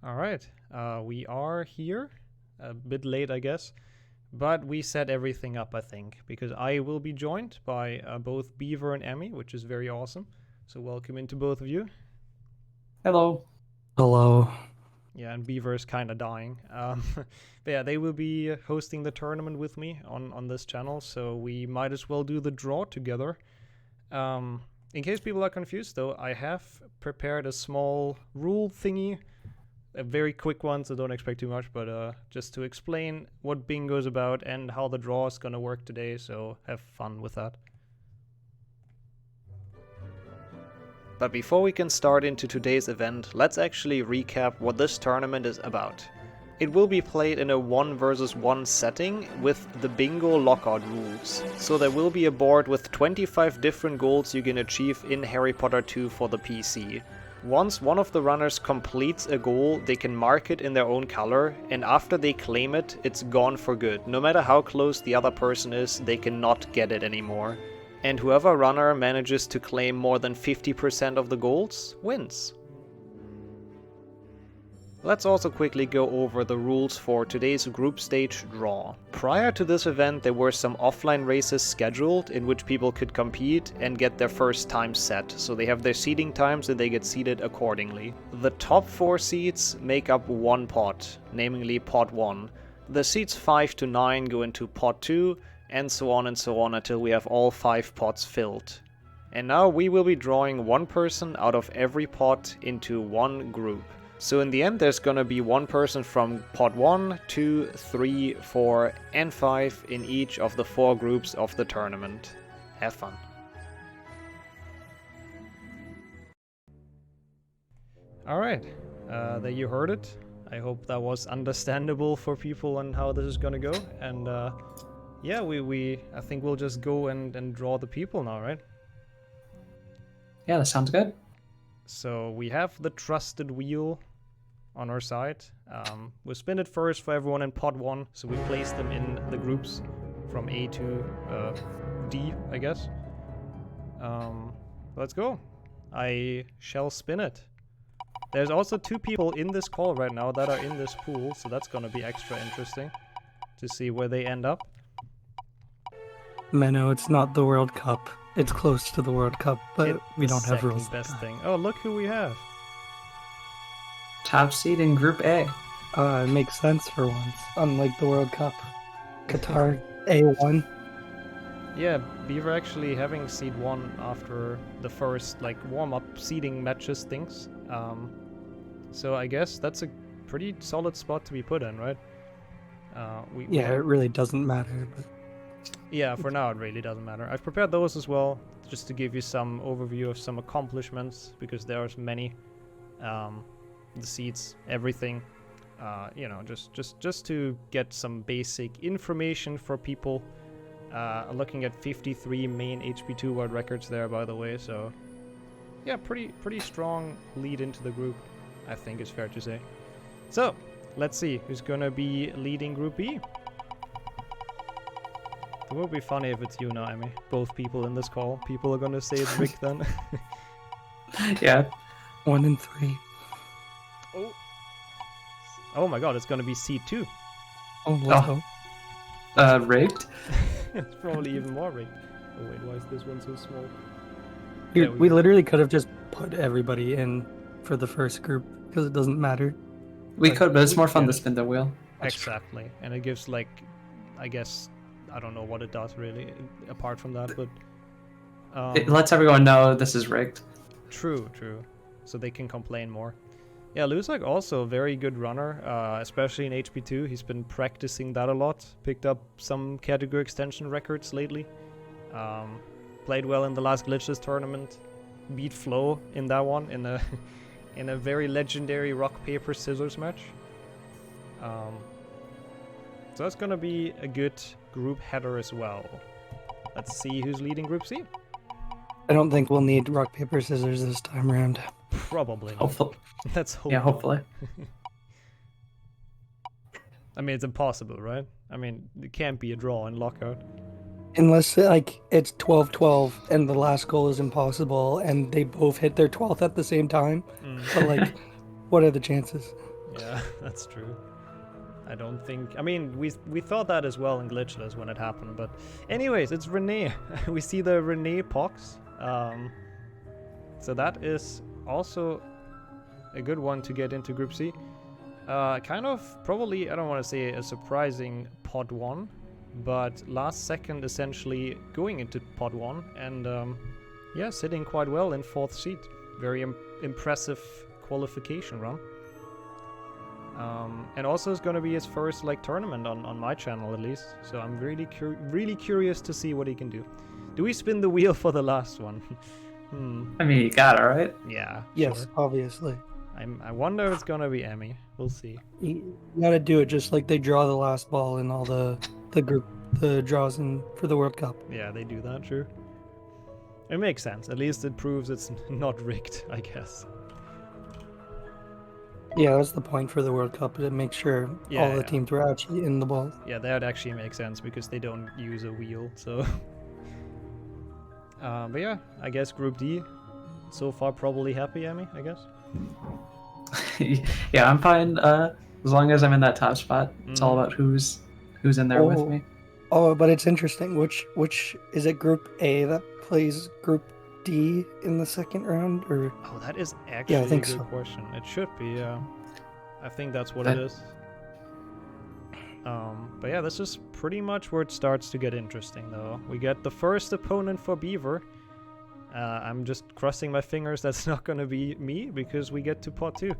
All right. We are here. A bit late, I guess. But we set everything up, I think, because I will be joined by both Beaver and Emmy, which is very awesome. So welcome into both of you. Hello. Hello. Yeah, and Beaver is kind of dying. But yeah, they will be hosting the tournament with me on this channel, so we might as well do the draw together. In case people are confused, though, I have prepared a small rule thingy, a very quick one, so don't expect too much, but just to explain what bingo is about and how the draw is going to work today, so have fun with that. But before we can start into today's event, let's actually recap what this tournament is about. It will be played in a 1 versus 1 setting with the bingo lockout rules. So there will be a board with 25 different goals you can achieve in Harry Potter 2 for the PC. Once one of the runners completes a goal, they can mark it in their own color, and after they claim it, it's gone for good. No matter how close the other person is, they cannot get it anymore. And whoever runner manages to claim more than 50% of the goals wins. Let's also quickly go over the rules for today's group stage draw. Prior to this event, there were some offline races scheduled in which people could compete and get their first time set, so they have their seeding times and they get seeded accordingly. The top 4 seeds make up one pot, namely pot 1. The seeds 5 to 9 go into pot 2, and so on until we have all 5 pots filled. And now we will be drawing one person out of every pot into one group. So in the end, there's gonna be one person from pot 1, 2, 3, 4, and 5 in each of the 4 groups of the tournament. Have fun. Alright, there you heard it. I hope that was understandable for people on how this is gonna go. And yeah, I think we'll just go and draw the people now, right? Yeah, that sounds good. So we have the trusted wheel on our side. We'll spin it first for everyone in pot 1, so we place them in the groups from A to D, I guess. Let's go. I shall spin it. There's also 2 people in this call right now that are in this pool, so that's gonna be extra interesting to see where they end up. Menno, it's not the World Cup. It's close to the World Cup, but we don't have rules. Best thing. Oh, look who we have. Top seed in Group A. It makes sense for once, unlike the World Cup. Qatar A1. Yeah, Beaver actually having seed 1 after the first warm-up seeding matches things. So I guess that's a pretty solid spot to be put in, right? Yeah, it really doesn't matter, but yeah, for now it really doesn't matter. I've prepared those as well, just to give you some overview of some accomplishments, because there's many. The seeds, everything. Just to get some basic information for people. Looking at 53 main HP2 world records there, by the way. So yeah, pretty strong lead into the group, I think is fair to say. So let's see who's gonna be leading Group B. It would be funny if it's you now, Emmy. Both people in this call. People are gonna say it's Rick then. Yeah. 1 and 3. Oh my god, it's gonna be C2. Oh, let's go. Rigged? It's probably even more rigged. Oh wait, why is this one so small? We literally could have just put everybody in for the first group, because it doesn't matter. We could, but it's more fun to spin the wheel. Exactly. And it gives I guess, I don't know what it does really, apart from that, but... It lets everyone know this is rigged. True. So they can complain more. Yeah, Luzak also a very good runner, especially in HP2. He's been practicing that a lot. Picked up some category extension records lately. Played well in the last Glitches tournament. Beat Flo in that one in a in a very legendary rock paper scissors match. So that's gonna be a good group header as well. Let's see who's leading Group C. I don't think we'll need rock, paper, scissors this time around. Probably not. Hopefully. Let's hope. Yeah, hopefully. I mean, it's impossible, right? I mean, it can't be a draw in lockout. Unless it's 12-12 and the last goal is impossible and they both hit their 12th at the same time. But what are the chances? Yeah, that's true. I don't think... I mean, we thought that as well in Glitchless when it happened, but... Anyways, it's Renee. We see the Renee Pox. So that is also a good one to get into Group C. Kind of, probably, I don't want to say a surprising Pod 1, but last second essentially going into Pod 1, and yeah, sitting quite well in 4th seat. Very impressive qualification run. And also it's going to be his first like tournament on my channel at least, so I'm really curious to see what he can do. Do we spin the wheel for the last one? I mean, you got it, right? Yeah. Yes, sure. obviously. I wonder if it's going to be Emmy. We'll see. You gotta do it just like they draw the last ball in all the draws in for the World Cup. Yeah, they do that, sure. It makes sense. At least it proves it's not rigged, I guess. Yeah, that's the point for the World Cup, to make sure all the teams were actually in the balls. Yeah, that actually makes sense because they don't use a wheel, so... but yeah, I guess Group D, so far probably happy, Emmy, I guess? Yeah, I'm fine, as long as I'm in that top spot. It's all about who's in there with me. Oh, but it's interesting. Which is it Group A that plays Group D in the second round, or? Oh, that is actually I think a good so. question. It should be, yeah. I think that's what it is. But yeah, this is pretty much where it starts to get interesting, though. We get the first opponent for Beaver. I'm just crossing my fingers that's not gonna be me, because we get to Pot 2.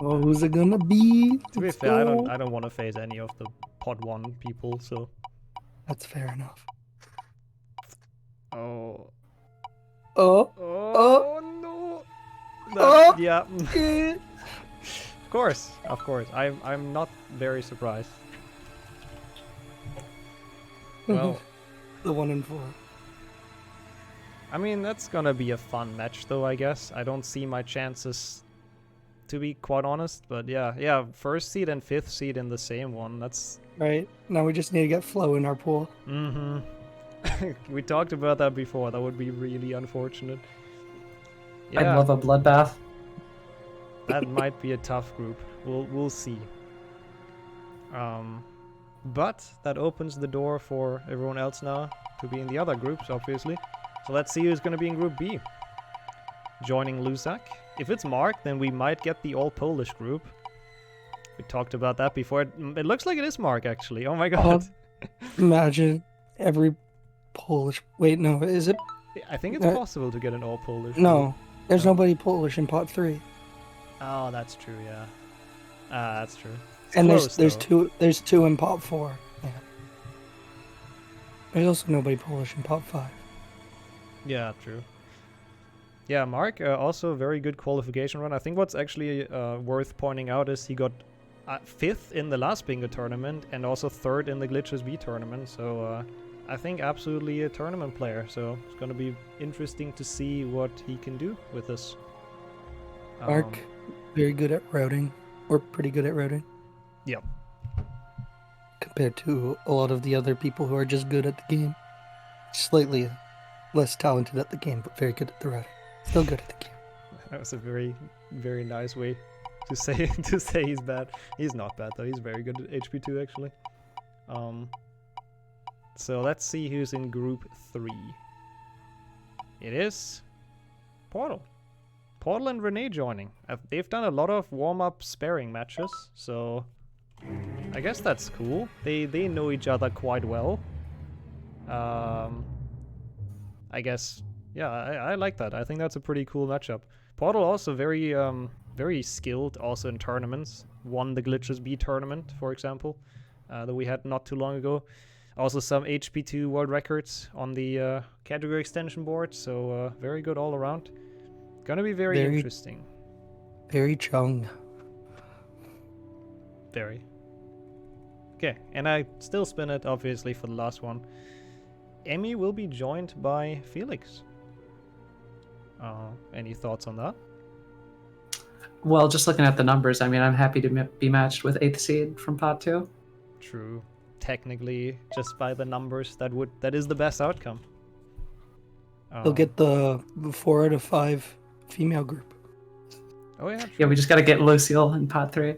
Oh, who's it gonna be? To be fair, I don't want to face any of the Pot 1 people, so... That's fair enough. Oh... Oh, Oh no! Oh. Yeah. eh. Of course. I'm not very surprised. Well, the 1 and 4. I mean, that's gonna be a fun match, though, I guess. I don't see my chances, to be quite honest. But yeah, 1st seed and 5th seed in the same one. That's... Right, now we just need to get Flo in our pool. Mm-hmm. We talked about that before. That would be really unfortunate. I'd love a bloodbath. That might be a tough group. We'll see. But that opens the door for everyone else now to be in the other groups, obviously. So let's see who's going to be in Group B. Joining Lusak. If it's Mark, then we might get the all-Polish group. We talked about that before. It looks like it is Mark, actually. Oh my god. Imagine every Polish... Wait, no, is it? I think it's possible to get an all-Polish. No, there's nobody Polish in Pot 3. Oh, that's true, yeah. That's true. It's and close, there's two in Pot 4. Yeah. There's also nobody Polish in Pot 5. Yeah, true. Yeah, Mark, also a very good qualification run. I think what's actually worth pointing out is he got 5th in the last bingo tournament and also 3rd in the Glitches B tournament. So I think absolutely a tournament player. So it's going to be interesting to see what he can do with this. Mark, very good at routing, or pretty good at routing. Yep. Compared to a lot of the other people who are just good at the game. Slightly less talented at the game, but very good at the routing. Still good at the game. That was a very, very nice way to say he's bad. He's not bad though. He's very good at HP2 actually. So let's see who's in Group 3. It is Portal. Portal and Renee joining. They've done a lot of warm-up sparring matches, so I guess that's cool. They know each other quite well. I guess, yeah, I like that. I think that's a pretty cool matchup. Portal also very very skilled also in tournaments. Won the Glitches B tournament, for example, that we had not too long ago. Also some HP2 world records on the category extension board, so very good all around. Gonna be very interesting. Very chung. Very. Okay, and I still spin it, obviously, for the last one. Emmy will be joined by Felix. Any thoughts on that? Well, just looking at the numbers, I mean, I'm happy to be matched with 8th seed from Pot 2. True. Technically, just by the numbers, that is the best outcome. They'll get the 4 out of 5 female group. Oh yeah, true. Yeah, we just got to get Lucille in pot 3.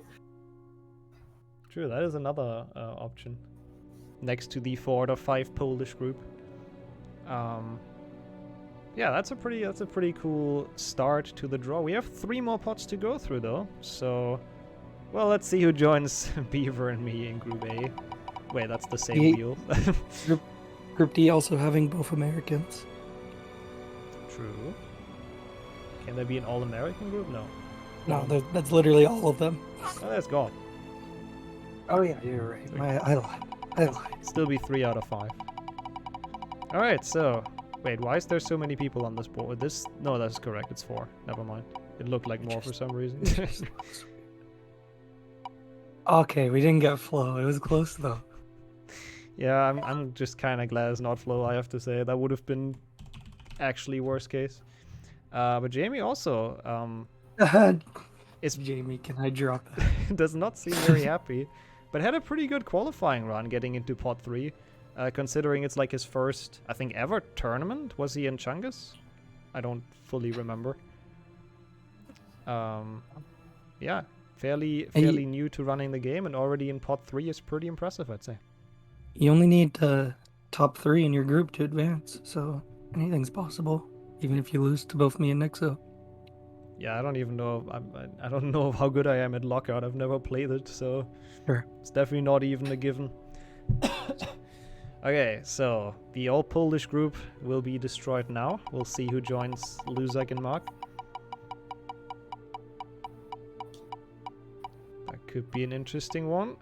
True, that is another option. Next to the 4 out of 5 Polish group. Yeah, that's a pretty cool start to the draw. We have 3 more pots to go through though, so well, let's see who joins Beaver and me in Group A. Wait, that's the same wheel. Group D also having both Americans. True. Can there be an all-American group? No. No, that's literally all of them. Oh, that's gone. Oh yeah, you're right. I lied. Still be 3 out of 5. Alright, so wait, why is there so many people on this board? No, that's correct, it's 4. Never mind. It looked like more for some reason. Okay, we didn't get Flo. It was close though. Yeah, I'm just kind of glad it's not Flo, I have to say. That would have been actually worst case. But Jamie also is Jamie, can I drop that? does not seem very happy, but had a pretty good qualifying run getting into pot 3, considering it's like his first, I think, ever tournament. Was he in Chungus? I don't fully remember. Yeah, fairly new to running the game, and already in pot 3 is pretty impressive, I'd say. You only need top 3 in your group to advance, so anything's possible, even if you lose to both me and Nixo. Yeah, I don't even know. I don't know how good I am at Lockout. I've never played it, so Sure. it's definitely not even a given. Okay, so the all Polish group will be destroyed now. We'll see who joins Luzak and Mark. That could be an interesting one.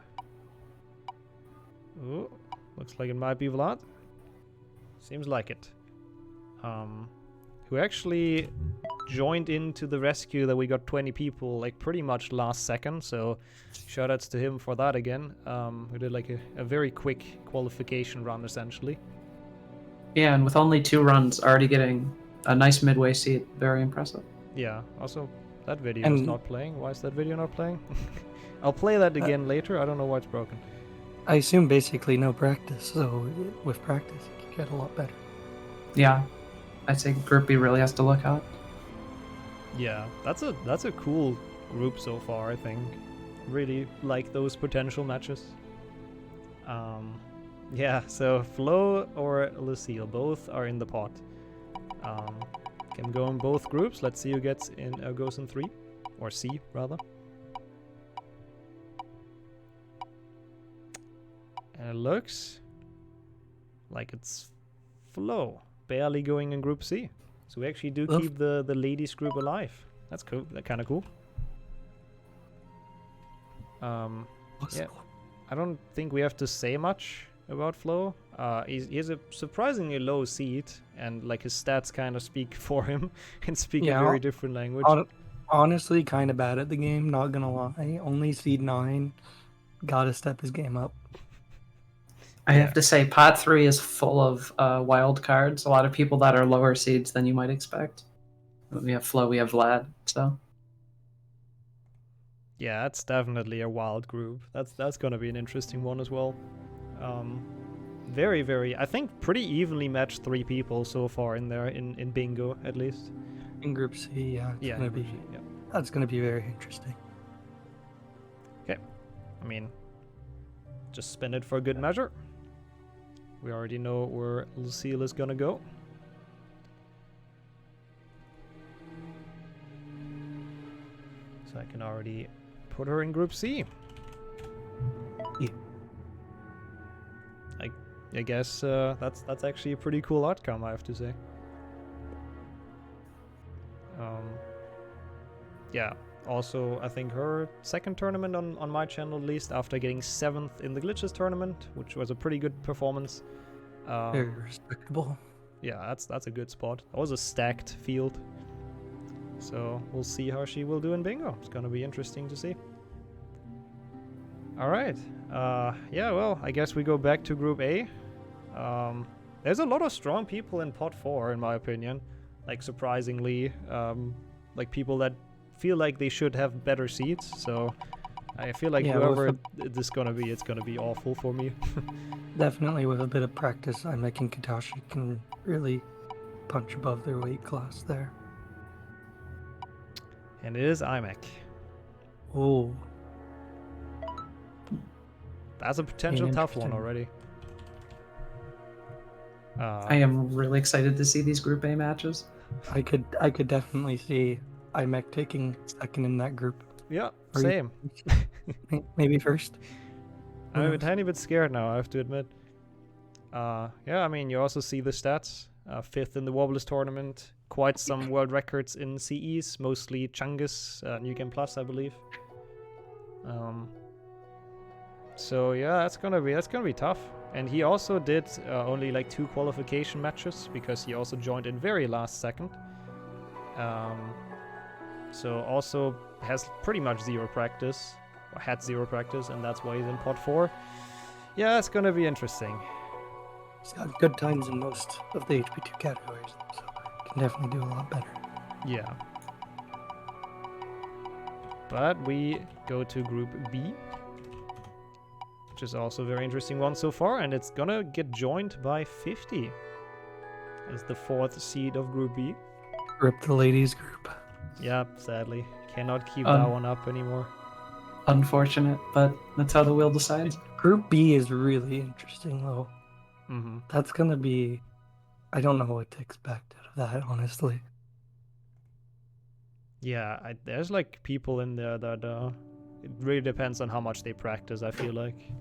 Ooh, looks like it might be Vlad. Seems like it. Who actually joined into the rescue that we got 20 people like pretty much last second, so shoutouts to him for that again. We did like a very quick qualification run essentially. Yeah, and with only 2 runs, already getting a nice midway seat. Very impressive. Yeah, also that video is not playing. Why is that video not playing? I'll play that again later. I don't know why it's broken. I assume basically no practice, so with practice it can get a lot better. Yeah, I'd say Group B really has to look out. Yeah, that's a cool group so far, I think. Really like those potential matches. Yeah, so Flo or Lucille, both are in the pot. Can go in both groups. Let's see who goes in 3, or C rather. And it looks like it's Flo, barely going in Group C. So we actually do keep the ladies group alive. That's cool. That's kind of cool. Yeah, I don't think we have to say much about Flo. He has a surprisingly low seed, and like his stats kind of speak for him and speak a very different language. Honestly, kind of bad at the game, not gonna lie. Only seed 9. Gotta step his game up. I have to say, pot 3 is full of wild cards. A lot of people that are lower seeds than you might expect. We have Flo, we have Vlad, so. Yeah, that's definitely a wild group. That's gonna be an interesting one as well. Very, I think pretty evenly matched 3 people so far in there in bingo at least. In Group C, yeah, that's gonna be very interesting. Okay, I mean, just spin it for good measure. We already know where Lucille is gonna go. So I can already put her in Group C. Yeah. I guess that's actually a pretty cool outcome, I have to say. Yeah. Also, I think her second tournament on my channel, at least, after getting 7th in the Glitches tournament, which was a pretty good performance. Very respectable. Yeah, that's a good spot. That was a stacked field. So we'll see how she will do in bingo. It's gonna be interesting to see. Alright. Yeah, well, I guess we go back to Group A. There's a lot of strong people in pot 4, in my opinion. Like, surprisingly, like people that feel like they should have better seats, so I feel like whoever it's gonna be awful for me. Definitely with a bit of practice, I'm making Katashi can really punch above their weight class there. And it is IMEC. Oh, That's a potential tough one interesting. already. I am really excited to see these Group A matches. I could definitely see IMEC taking second in that group. Yeah, Or you- same. Maybe first. Who I'm a knows? tiny bit scared now, I have to admit. Yeah, I mean, you also see the stats. 5th in the Wobblers tournament. Quite some world records in CEs, mostly Chungus, New Game Plus, I believe. So yeah, that's gonna be tough. And he also did only like 2 qualification matches because he also joined in very last second. So also has pretty much zero practice, or had zero practice, and that's why he's in pot 4. Yeah, it's gonna be interesting. He's got good times in most of the HP2 categories, so can definitely do a lot better. Yeah. But we go to Group B, which is also a very interesting one so far, and it's gonna get joined by 50 as the 4th seed of Group B. Rip the ladies group. Yeah, sadly. Cannot keep that one up anymore. Unfortunate, but that's how the wheel decides. Group B is really interesting, though. Mm-hmm. That's gonna be. I don't know what to expect out of that, honestly. Yeah, there's like people in there that it really depends on how much they practice, I feel like,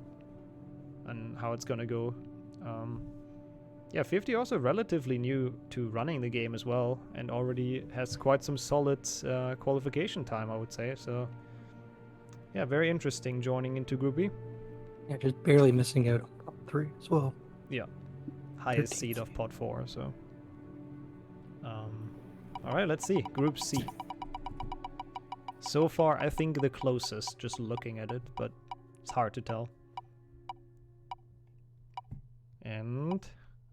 and how it's gonna go. Yeah, 50 also relatively new to running the game as well, and already has quite some solid qualification time, I would say. So yeah, very interesting joining into Group B. Yeah, just barely missing out on top 3 as well. Yeah, highest 13th seed of pot 4. So all right, let's see Group C. So far, I think the closest, just looking at it, but it's hard to tell. And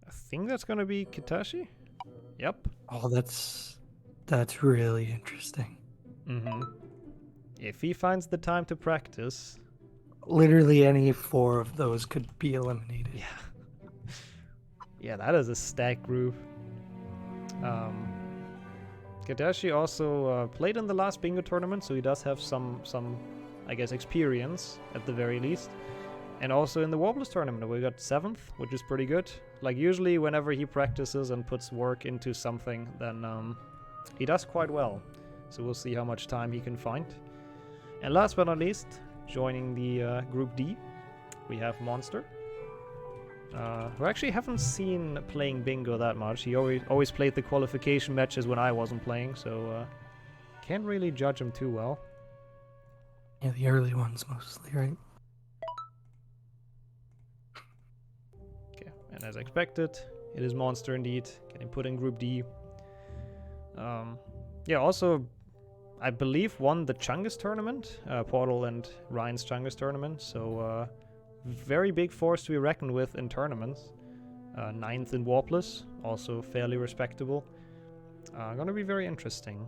I think that's gonna be Kitashi. Yep. Oh, that's really interesting. Mm-hmm. If he finds the time to practice. Literally any 4 of those could be eliminated. Yeah. Yeah, that is a stacked group. Kitashi also played in the last bingo tournament, so he does have some I guess experience at the very least. And also in the Wobblers tournament, we got 7th, which is pretty good. Like usually whenever he practices and puts work into something, then he does quite well. So we'll see how much time he can find. And last but not least, joining the Group D, we have Monster. Who I actually haven't seen playing bingo that much. He always played the qualification matches when I wasn't playing, so can't really judge him too well. Yeah, the early ones mostly, right? Okay, and as expected, it is Monster indeed, getting put in Group D. Yeah, also, I believe won the Chungus tournament, Portal and Ryan's Chungus tournament, so very big force to be reckoned with in tournaments. 9th in Warpless, also fairly respectable. Gonna be very interesting.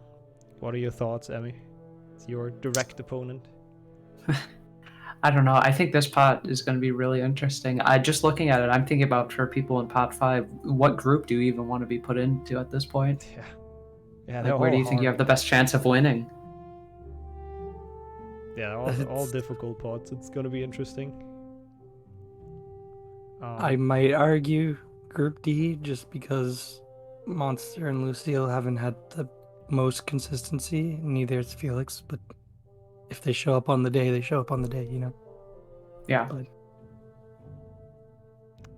What are your thoughts, Emmy? It's your direct opponent. I don't know. I think this pot is going to be really interesting. Just looking at it, I'm thinking about for people in pot 5, what group do you even want to be put into at this point? Yeah, Like, where do you think you have the best chance of winning? Yeah, all difficult pots. It's gonna be interesting. I might argue Group D just because Monster and Lucille haven't had the most consistency. Neither is Felix, but if they show up on the day, they show up on the day, you know? Yeah. But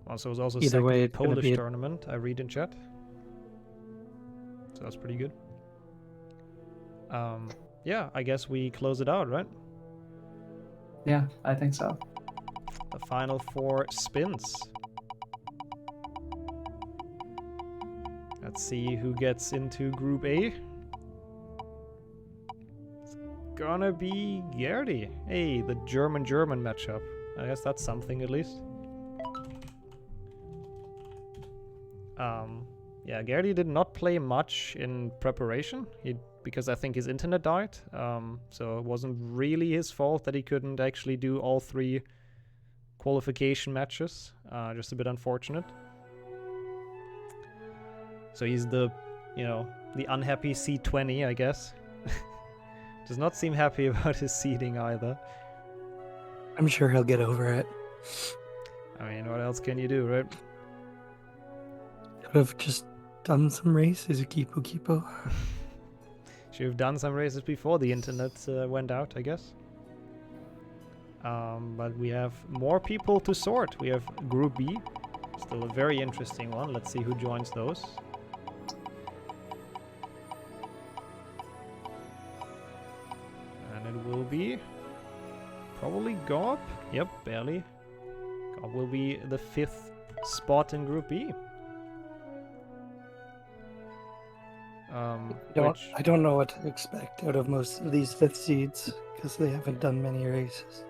also, it was also either way, it's gonna Polish be a- tournament, I read in chat. So that's pretty good. Yeah, I guess we close it out, right? Yeah, I think so. The final 4 spins. Let's see who gets into Group A. It's gonna be Gerdi. Hey, the German matchup. I guess that's something at least. Yeah, Gerdi did not play much in preparation. Because I think his internet died. So it wasn't really his fault that he couldn't actually do all 3 qualification matches. Just a bit unfortunate. So he's the unhappy C20, I guess. Does not seem happy about his seeding either. I'm sure he'll get over it. I mean, what else can you do, right? Could have just done some races, Kipo. Should have done some races before the internet went out, I guess. But we have more people to sort. We have Group B. Still a very interesting one. Let's see who joins those. And it will be probably Gob. Yep, barely. Gob will be the 5th spot in Group B. I don't know what to expect out of most of these 5th seeds because they haven't done many races.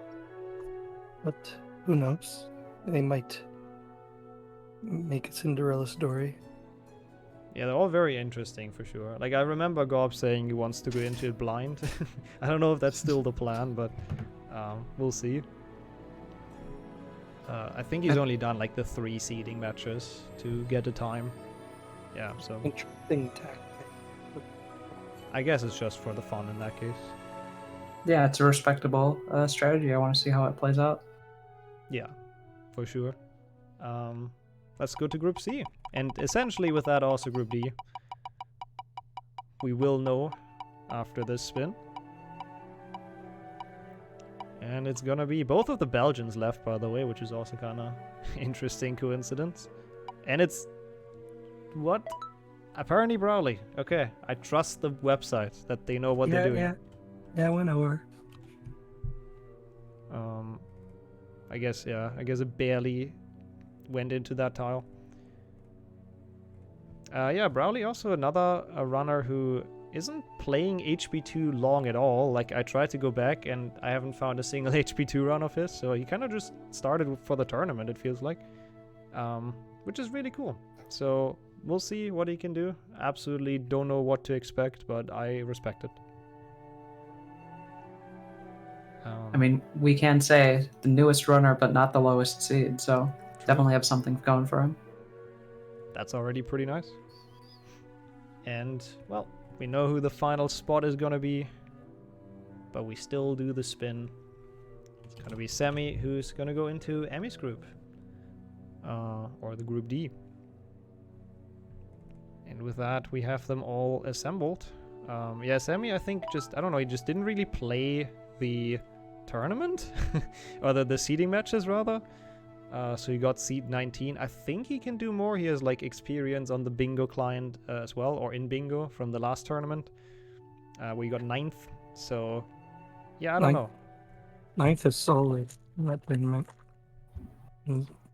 But who knows? They might make a Cinderella story. Yeah, they're all very interesting for sure. Like, I remember Gob saying he wants to go into it blind. I don't know if that's still the plan, but we'll see. I think he's only done like the 3 seeding matches to get a time. Yeah, so Interesting tactic. I guess it's just for the fun in that case. Yeah, it's a respectable strategy. I want to see how it plays out. Yeah, for sure. Let's go to Group C. And essentially with that also Group D. We will know after this spin. And it's gonna be both of the Belgians left, by the way, which is also kind of interesting coincidence. And it's... what? Apparently Brawley. Okay, I trust the website that they know what they're doing. Yeah, we know her. I guess it barely went into that tile. Yeah, Brawley also another runner who isn't playing HP2 long at all. Like, I tried to go back and I haven't found a single HP2 run of his, so he kind of just started for the tournament, it feels like. Which is really cool. So, we'll see what he can do. Absolutely don't know what to expect, but I respect it. I mean, we can say the newest runner, but not the lowest seed, so definitely have something going for him. That's already pretty nice. And, well, we know who the final spot is gonna be, but we still do the spin. It's gonna be Sammy, who's gonna go into Emmy's group. Or the Group D. And with that, we have them all assembled. Yeah, Sammy, I think I don't know, he just didn't really play the tournament? Or the seeding matches, rather. So he got seed 19. I think he can do more. He has like experience on the bingo client as well, or in bingo from the last tournament. We got 9th. So, yeah, I don't know. 9th is solid in that tournament.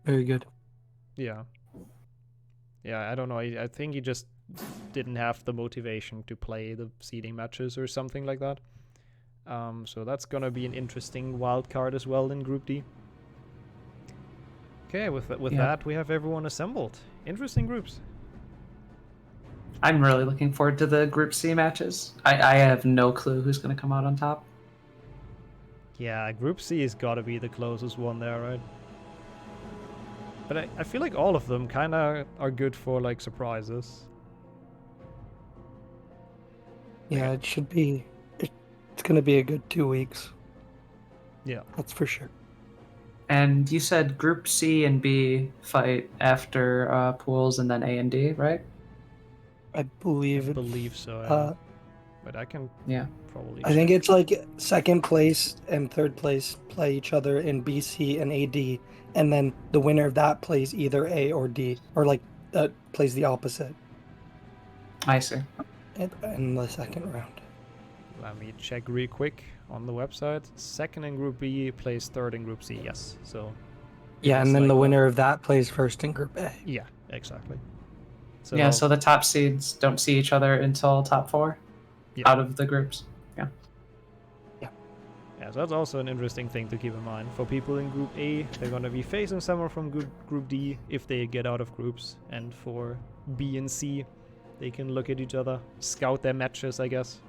Very good. Yeah. Yeah, I don't know. I think he just didn't have the motivation to play the seeding matches or something like that. So that's gonna be an interesting wild card as well in Group D. Okay, with that, we have everyone assembled. Interesting groups. I'm really looking forward to the Group C matches. I have no clue who's going to come out on top. Yeah, Group C has got to be the closest one there, right? But I feel like all of them kind of are good for, like, surprises. Yeah, it should be... It's going to be a good 2 weeks. Yeah. That's for sure. And you said Group C and B fight after pools and then A and D, right? I believe I it. believe so, yeah. But I can probably I think it's like second place and third place play each other in BC and AD, and then the winner of that plays either A or D, or like plays the opposite. I see. In the second round. Let me check real quick on the website. Second in Group B plays third in Group C, yes. So yeah, and then the winner of that plays first in Group A. Yeah, exactly. So, yeah, so the top seeds don't see each other until top 4 out of the groups. Yeah. Yeah, so that's also an interesting thing to keep in mind. For people in Group A, they're going to be facing someone from Group D if they get out of groups. And for B and C, they can look at each other, scout their matches, I guess.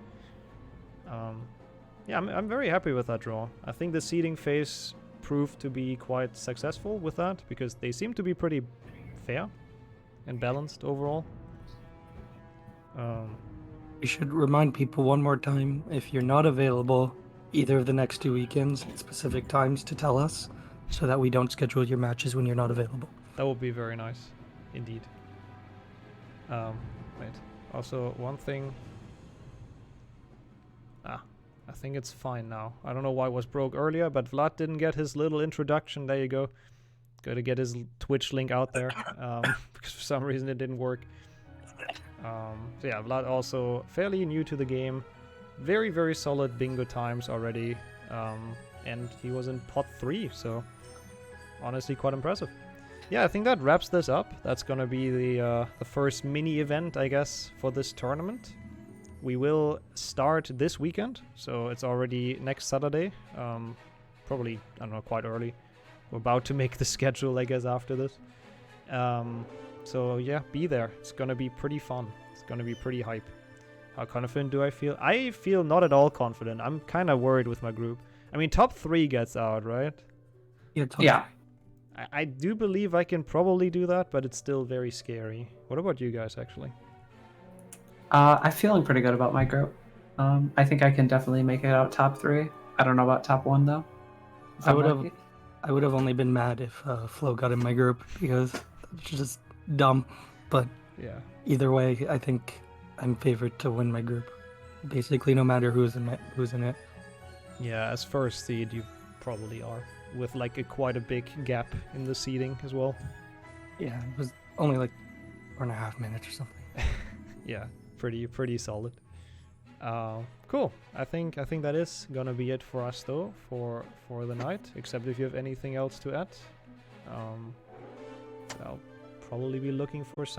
Yeah, I'm very happy with that draw. I think the seeding phase proved to be quite successful with that, because they seem to be pretty fair and balanced overall. We should remind people one more time, if you're not available either of the next 2 weekends at specific times, to tell us so that we don't schedule your matches when you're not available. That would be very nice, indeed. Wait. Also, one thing. I think it's fine now. I don't know why it was broke earlier, but Vlad didn't get his little introduction. There you go. Got to get his Twitch link out there, because for some reason it didn't work. So yeah, Vlad also fairly new to the game. Very, very solid bingo times already. And he was in pot 3, so honestly quite impressive. Yeah, I think that wraps this up. That's gonna be the first mini event, I guess, for this tournament. We will start this weekend, so it's already next Saturday. Probably, I don't know, quite early. We're about to make the schedule, I guess, after this. So yeah, be there. It's gonna be pretty fun. It's gonna be pretty hype. How confident do I feel? I feel not at all confident. I'm kind of worried with my group. I mean, top 3 gets out, right? Yeah. I do believe I can probably do that, but it's still very scary. What about you guys, actually? I'm feeling pretty good about my group. I think I can definitely make it out top 3. I don't know about top 1 though. I would have only been mad if Flo got in my group, because it's just dumb. But Yeah. either way, I think I'm favored to win my group. Basically, no matter who's in it. Yeah, as first seed, you probably are, with like quite a big gap in the seeding as well. Yeah, it was only like 4.5 minutes or something. Yeah, pretty solid. Cool. I think that is gonna be it for us though for the night. Except if you have anything else to add, I'll probably be looking for